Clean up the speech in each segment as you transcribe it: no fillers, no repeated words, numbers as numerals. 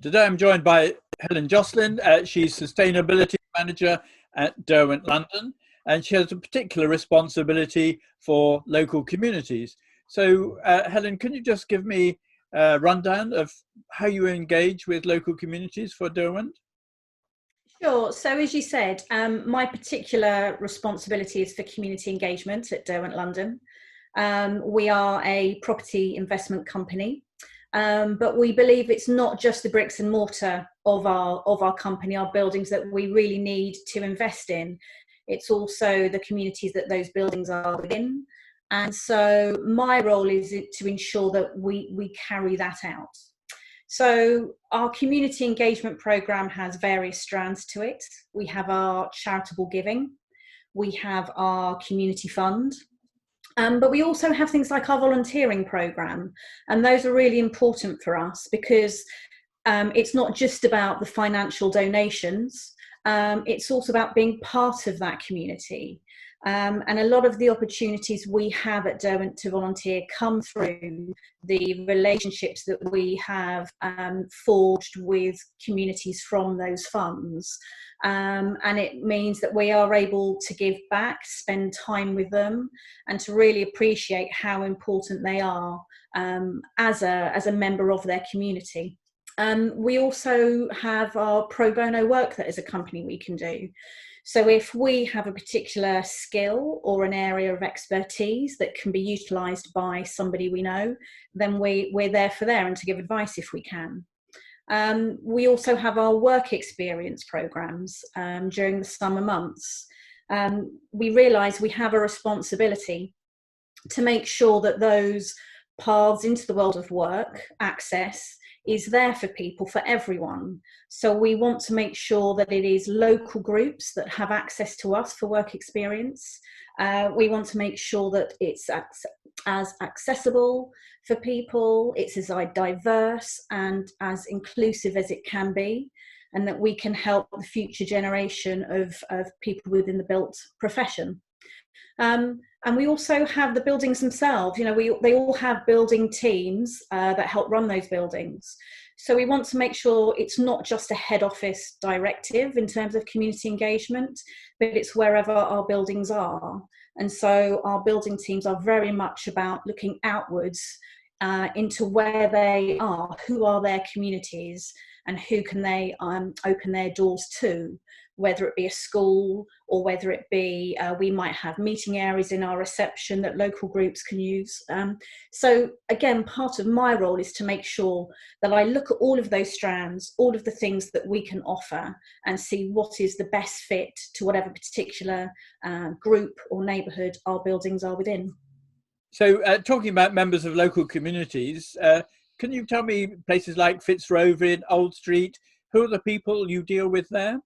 Today I'm joined by Helen Joscelyne. She's Sustainability Manager at Derwent, London, and she has a particular responsibility for local communities. So Helen, can you just give me a rundown of how you engage with local communities for Derwent? Sure. So as you said, my particular responsibility is for community engagement at Derwent London. We are a property investment company, but we believe it's not just the bricks and mortar of our company, our buildings, that we really need to invest in. It's also the communities that those buildings are within. And so my role is to ensure that we carry that out. So our community engagement programme has various strands to it. We have our charitable giving, we have our community fund, but we also have things like our volunteering programme. And those are really important for us because it's not just about the financial donations, it's also about being part of that community. And a lot of the opportunities we have at Derwent to volunteer come through the relationships that we have forged with communities from those funds. And it means that we are able to give back, spend time with them, and to really appreciate how important they are as a member of their community. We also have our pro bono work that as a company we can do. So if we have a particular skill or an area of expertise that can be utilised by somebody we know, then we're there for there and to give advice if we can. We also have our work experience programmes during the summer months. We realise we have a responsibility to make sure that those paths into the world of work, access, is there for people, for everyone. So we want to make sure that it is local groups that have access to us for work experience. We want to make sure that it's as accessible for people, it's as diverse and as inclusive as it can be, and that we can help the future generation of people within the built profession. And we also have the buildings themselves. You know, they all have building teams that help run those buildings. So we want to make sure it's not just a head office directive in terms of community engagement, but it's wherever our buildings are. And so our building teams are very much about looking outwards into where they are, who are their communities, and who can they open their doors to, whether it be a school or whether it be we might have meeting areas in our reception that local groups can use. So again, part of my role is to make sure that I look at all of those strands, all of the things that we can offer, and see what is the best fit to whatever particular group or neighbourhood our buildings are within. So talking about members of local communities, can you tell me places like Fitzrovia, Old Street, who are the people you deal with there?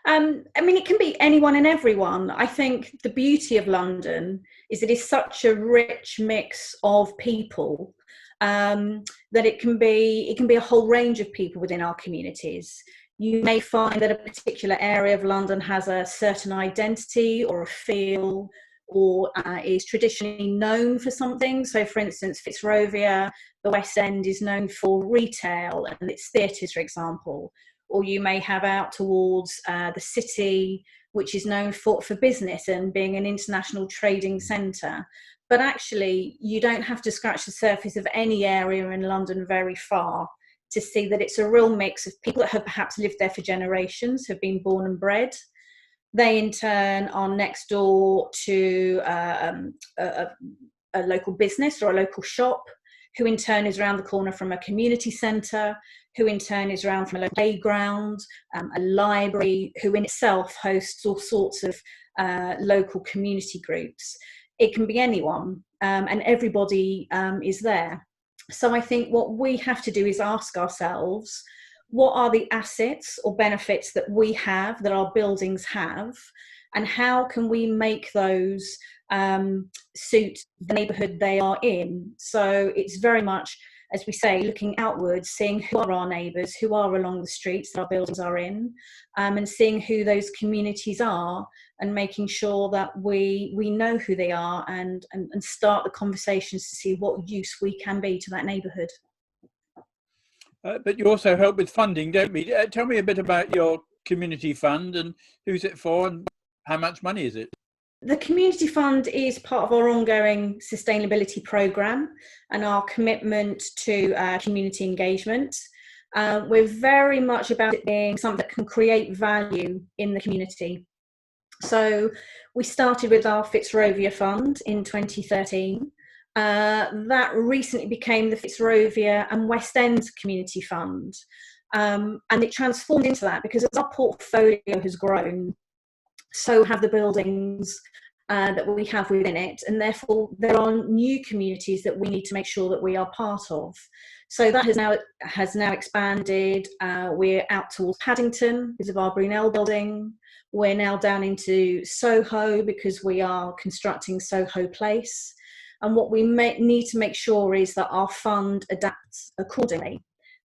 I mean, it can be anyone and everyone. I think the beauty of London is it is such a rich mix of people that it can be a whole range of people within our communities. You may find that a particular area of London has a certain identity or a feel, or is traditionally known for something. So for instance, Fitzrovia, the West End, is known for retail and its theatres, for example. Or you may have out towards the city, which is known for business and being an international trading centre. But actually, you don't have to scratch the surface of any area in London very far to see that it's a real mix of people that have perhaps lived there for generations, have been born and bred. They in turn are next door to a local business or a local shop, who in turn is around the corner from a community centre, who in turn is around from a playground, a library, who in itself hosts all sorts of local community groups. It can be anyone, and everybody is there. So I think what we have to do is ask ourselves, what are the assets or benefits that we have, that our buildings have, and how can we make those suit the neighbourhood they are in? So it's very much, as we say, looking outwards, seeing who are our neighbours, who are along the streets that our buildings are in, and seeing who those communities are, and making sure that we know who they are and start the conversations to see what use we can be to that neighbourhood. But you also help with funding, don't we? Tell me a bit about your community fund and who's it for and how much money is it? The community fund is part of our ongoing sustainability programme and our commitment to community engagement. We're very much about it being something that can create value in the community. So we started with our Fitzrovia Fund in 2013. That recently became the Fitzrovia and West End Community Fund. And it transformed into that because as our portfolio has grown, so have the buildings that we have within it, and therefore there are new communities that we need to make sure that we are part of. So that has now expanded. We're out towards Paddington because of our Brunel building. We're now down into Soho because we are constructing Soho Place. And what we need to make sure is that our fund adapts accordingly.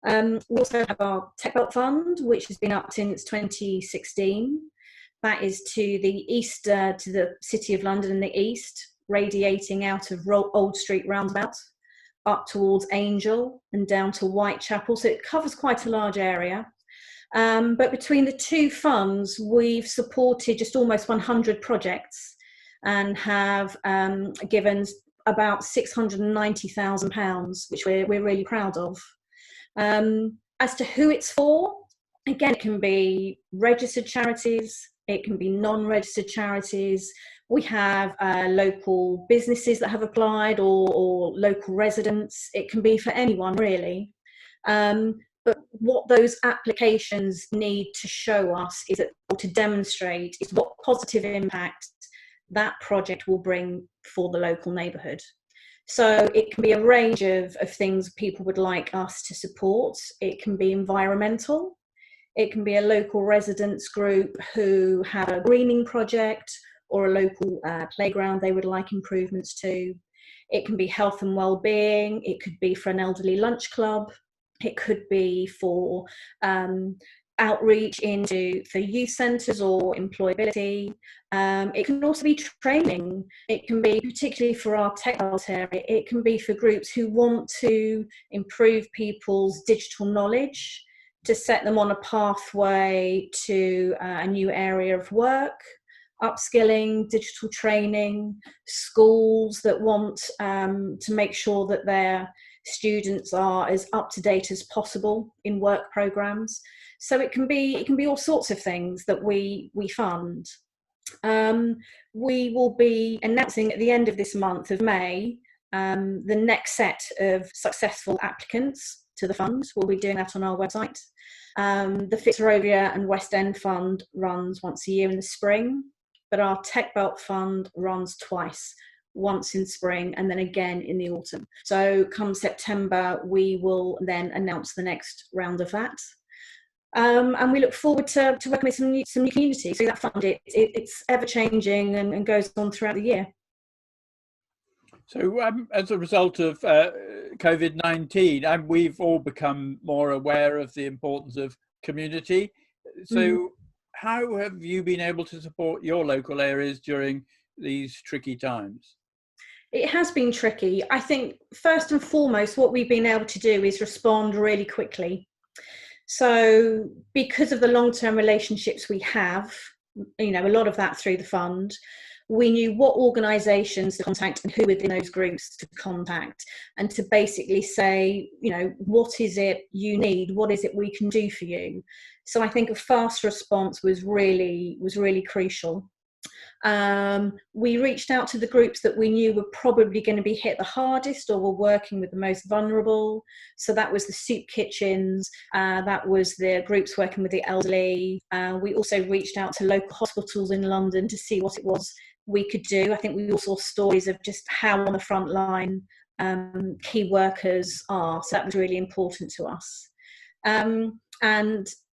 We also have our Tech Belt Fund, which has been up since 2016. That is to the east, to the City of London in the east, radiating out of Old Street roundabout, up towards Angel and down to Whitechapel. So it covers quite a large area. But between the two funds, we've supported just almost 100 projects and have given about £690,000, which we're really proud of. As to who it's for, again, it can be registered charities, it can be non-registered charities. We have local businesses that have applied or local residents. It can be for anyone, really. But what those applications need to show us is that, or to demonstrate, is what positive impact that project will bring for the local neighbourhood. So it can be a range of things people would like us to support. It can be environmental. It can be a local residents group who have a greening project or a local playground they would like improvements to. It can be health and well-being. It could be for an elderly lunch club. It could be for outreach for youth centres or employability. It can also be training. It can be, particularly for our tech area, it can be for groups who want to improve people's digital knowledge, to set them on a pathway to a new area of work, upskilling, digital training, schools that want to make sure that their students are as up to date as possible in work programs. So it can be all sorts of things that we fund. We will be announcing at the end of this month of May the next set of successful applicants to the fund. We'll be doing that on our website. The Fitzrovia and West End Fund runs once a year in the spring, but our Tech Belt Fund runs twice, once in spring and then again in the autumn. So come September, we will then announce the next round of that. And we look forward to working with some new communities. So that fund, it's ever changing and goes on throughout the year. So as a result of COVID-19, we've all become more aware of the importance of community. So how have you been able to support your local areas during these tricky times? It has been tricky. I think first and foremost, what we've been able to do is respond really quickly. So because of the long-term relationships we have, a lot of that through the fund, we knew what organisations to contact and who within those groups to contact, and to basically say, what is it you need? What is it we can do for you? So I think a fast response was really crucial. We reached out to the groups that we knew were probably going to be hit the hardest or were working with the most vulnerable. So that was the soup kitchens, that was the groups working with the elderly. We also reached out to local hospitals in London to see what it was we could do. I think we all saw stories of just how on the front line key workers are. So that was really important to us. And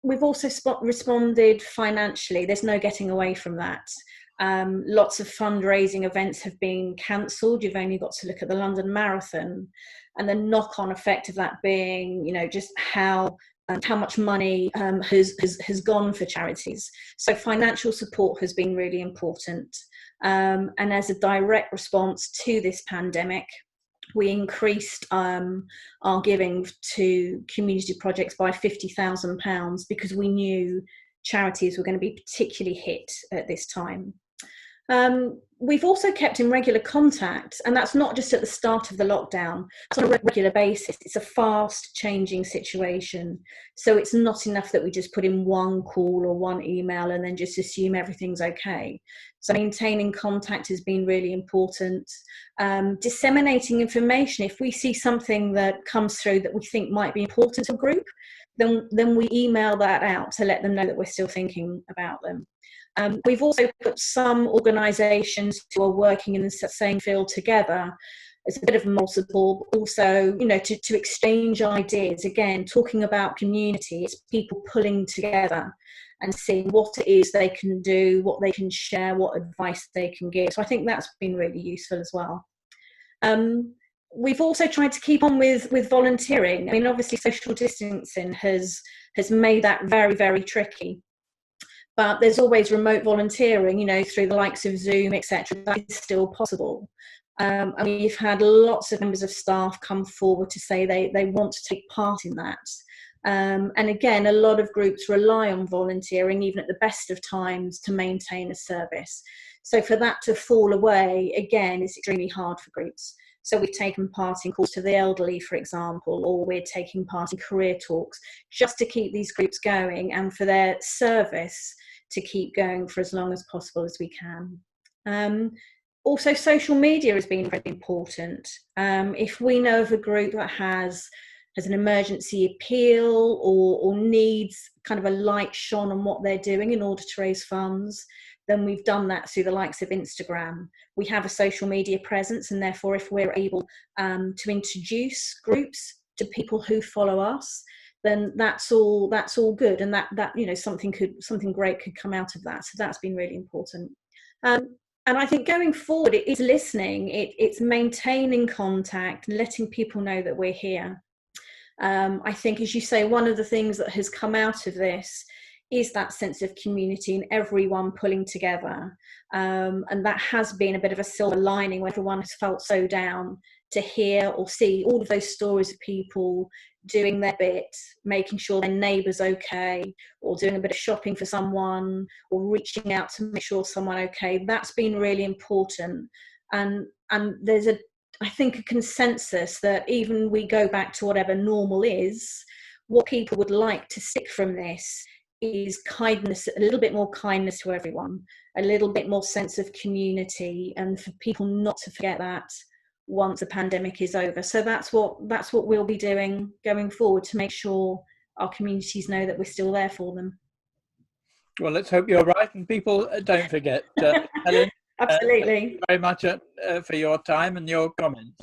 we've also responded financially. There's no getting away from that. Lots of fundraising events have been cancelled. You've only got to look at the London Marathon and the knock-on effect of that being, just how much money has gone for charities. So financial support has been really important. And as a direct response to this pandemic, we increased our giving to community projects by £50,000 because we knew charities were going to be particularly hit at this time. We've also kept in regular contact, and that's not just at the start of the lockdown, it's on a regular basis. It's a fast changing situation. So it's not enough that we just put in one call or one email and then just assume everything's okay. So maintaining contact has been really important. Disseminating information. If we see something that comes through that we think might be important to a group, then we email that out to let them know that we're still thinking about them. We've also put some organisations who are working in the same field together as a bit of moral support, also, to exchange ideas. Again, talking about community, it's people pulling together and seeing what it is they can do, what they can share, what advice they can give. So I think that's been really useful as well. We've also tried to keep on with volunteering. I mean, obviously social distancing has made that very, very tricky. But there's always remote volunteering, through the likes of Zoom, etc. That is still possible. And we've had lots of members of staff come forward to say they want to take part in that. And again, a lot of groups rely on volunteering, even at the best of times, to maintain a service. So for that to fall away, again, is extremely hard for groups. So we've taken part in calls to the elderly, for example, or we're taking part in career talks just to keep these groups going and for their service to keep going for as long as possible as we can. Also, social media has been very important. If we know of a group that has an emergency appeal or needs kind of a light shone on what they're doing in order to raise funds, then we've done that through the likes of Instagram. We have a social media presence, and therefore if we're able to introduce groups to people who follow us, then that's all good, and that something great could come out of that. So that's been really important. And I think going forward, it is listening, it's maintaining contact, letting people know that we're here. I think, as you say, one of the things that has come out of this is that sense of community and everyone pulling together. And that has been a bit of a silver lining when everyone has felt so down, to hear or see all of those stories of people doing their bit, making sure their neighbour's okay, or doing a bit of shopping for someone, or reaching out to make sure someone okay. That's been really important. And there's I think a consensus that even we go back to whatever normal is, what people would like to stick from this is kindness, a little bit more kindness to everyone, a little bit more sense of community, and for people not to forget that once the pandemic is over. So that's what we'll be doing going forward, to make sure our communities know that we're still there for them. Well, let's hope you're right, and people don't forget. Helen, absolutely. thank you very much for your time and your comments.